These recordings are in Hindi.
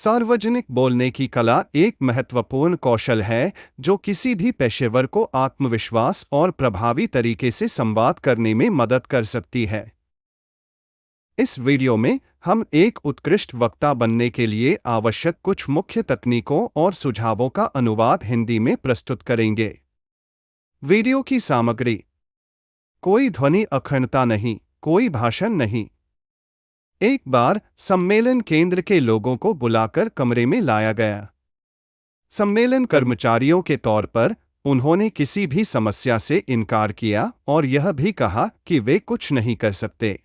सार्वजनिक बोलने की कला एक महत्वपूर्ण कौशल है जो किसी भी पेशेवर को आत्मविश्वास और प्रभावी तरीके से संवाद करने में मदद कर सकती है। इस वीडियो में हम एक उत्कृष्ट वक्ता बनने के लिए आवश्यक कुछ मुख्य तकनीकों और सुझावों का अनुवाद हिंदी में प्रस्तुत करेंगे। वीडियो की सामग्री: कोई ध्वनि अखंडता नहीं, कोई भाषण नहीं। एक बार सम्मेलन केंद्र के लोगों को बुलाकर कमरे में लाया गया। सम्मेलन कर्मचारियों के तौर पर उन्होंने किसी भी समस्या से इनकार किया और यह भी कहा कि वे कुछ नहीं कर सकते।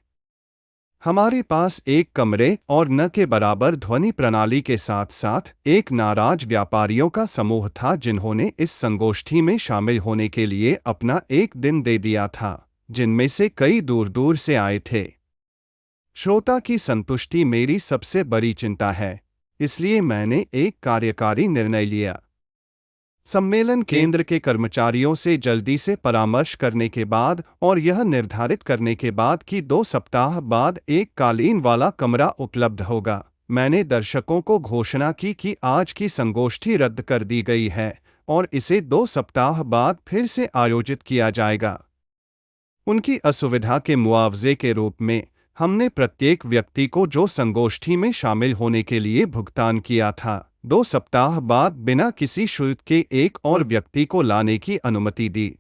हमारे पास एक कमरे और न के बराबर ध्वनि प्रणाली के साथ साथ एक नाराज व्यापारियों का समूह था जिन्होंने इस संगोष्ठी में शामिल होने के लिए अपना एक दिन दे दिया था, जिनमें से कई दूर दूर से आए थे। श्रोता की संतुष्टि मेरी सबसे बड़ी चिंता है, इसलिए मैंने एक कार्यकारी निर्णय लिया। सम्मेलन केंद्र के कर्मचारियों से जल्दी से परामर्श करने के बाद और यह निर्धारित करने के बाद कि 2 सप्ताह बाद एक कालीन वाला कमरा उपलब्ध होगा, मैंने दर्शकों को घोषणा की कि आज की संगोष्ठी रद्द कर दी गई है और इसे 2 सप्ताह बाद फिर से आयोजित किया जाएगा। उनकी असुविधा के मुआवजे के रूप में हमने प्रत्येक व्यक्ति को जो संगोष्ठी में शामिल होने के लिए भुगतान किया था, 2 सप्ताह बाद बिना किसी शुल्क के एक और व्यक्ति को लाने की अनुमति दी।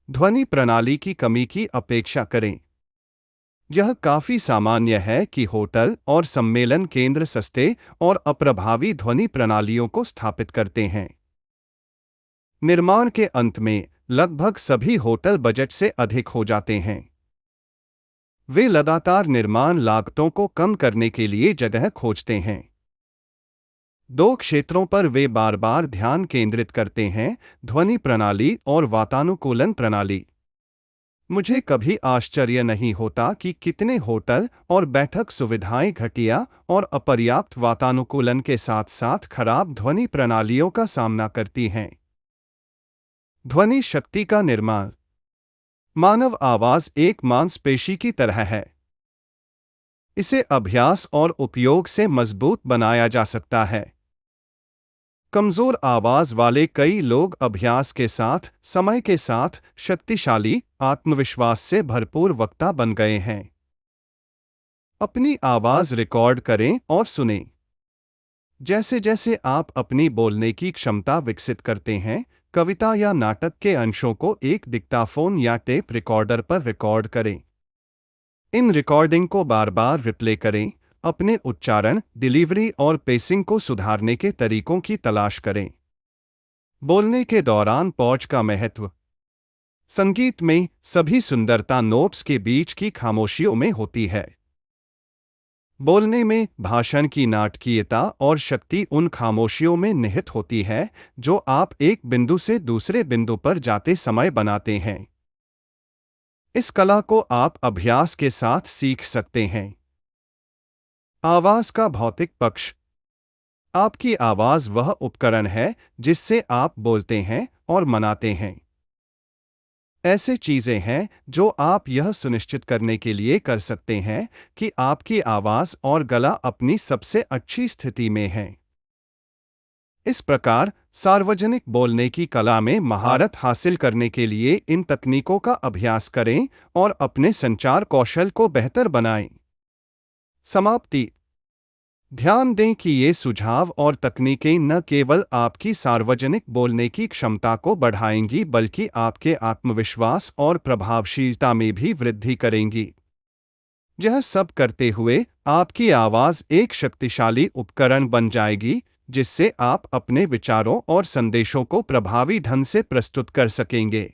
ध्वनि प्रणाली की कमी की अपेक्षा करें। यह काफी सामान्य है कि होटल और सम्मेलन केंद्र सस्ते और अप्रभावी ध्वनि प्रणालियों को स्थापित करते हैं। निर्माण के अंत में लगभग सभी होटल बजट से अधिक हो जाते हैं। वे लगातार निर्माण लागतों को कम करने के लिए जगह खोजते हैं। 2 क्षेत्रों पर वे बार बार ध्यान केंद्रित करते हैं: ध्वनि प्रणाली और वातानुकूलन प्रणाली। मुझे कभी आश्चर्य नहीं होता कि कितने होटल और बैठक सुविधाएं घटिया और अपर्याप्त वातानुकूलन के साथ साथ खराब ध्वनि प्रणालियों का सामना करती हैं। ध्वनि शक्ति का निर्माण: मानव आवाज एक मांसपेशी की तरह है। इसे अभ्यास और उपयोग से मजबूत बनाया जा सकता है। कमजोर आवाज वाले कई लोग अभ्यास के साथ समय के साथ शक्तिशाली, आत्मविश्वास से भरपूर वक्ता बन गए हैं। अपनी आवाज रिकॉर्ड करें और सुनें। जैसे जैसे आप अपनी बोलने की क्षमता विकसित करते हैं, कविता या नाटक के अंशों को एक डिक्टाफोन या टेप रिकॉर्डर पर रिकॉर्ड करें। इन रिकॉर्डिंग को बार बार रिप्ले करें। अपने उच्चारण, डिलीवरी और पेसिंग को सुधारने के तरीकों की तलाश करें। बोलने के दौरान पॉज का महत्व: संगीत में सभी सुंदरता नोट्स के बीच की खामोशियों में होती है। बोलने में भाषण की नाटकीयता और शक्ति उन खामोशियों में निहित होती है जो आप एक बिंदु से दूसरे बिंदु पर जाते समय बनाते हैं। इस कला को आप अभ्यास के साथ सीख सकते हैं। आवाज का भौतिक पक्ष: आपकी आवाज वह उपकरण है जिससे आप बोलते हैं और मनाते हैं। ऐसे चीजें हैं जो आप यह सुनिश्चित करने के लिए कर सकते हैं कि आपकी आवाज और गला अपनी सबसे अच्छी स्थिति में हैं। इस प्रकार सार्वजनिक बोलने की कला में महारत हासिल करने के लिए इन तकनीकों का अभ्यास करें और अपने संचार कौशल को बेहतर बनाएं। समाप्ति: ध्यान दें कि ये सुझाव और तकनीकें न केवल आपकी सार्वजनिक बोलने की क्षमता को बढ़ाएंगी बल्कि आपके आत्मविश्वास और प्रभावशीलता में भी वृद्धि करेंगी। यह सब करते हुए आपकी आवाज एक शक्तिशाली उपकरण बन जाएगी जिससे आप अपने विचारों और संदेशों को प्रभावी ढंग से प्रस्तुत कर सकेंगे।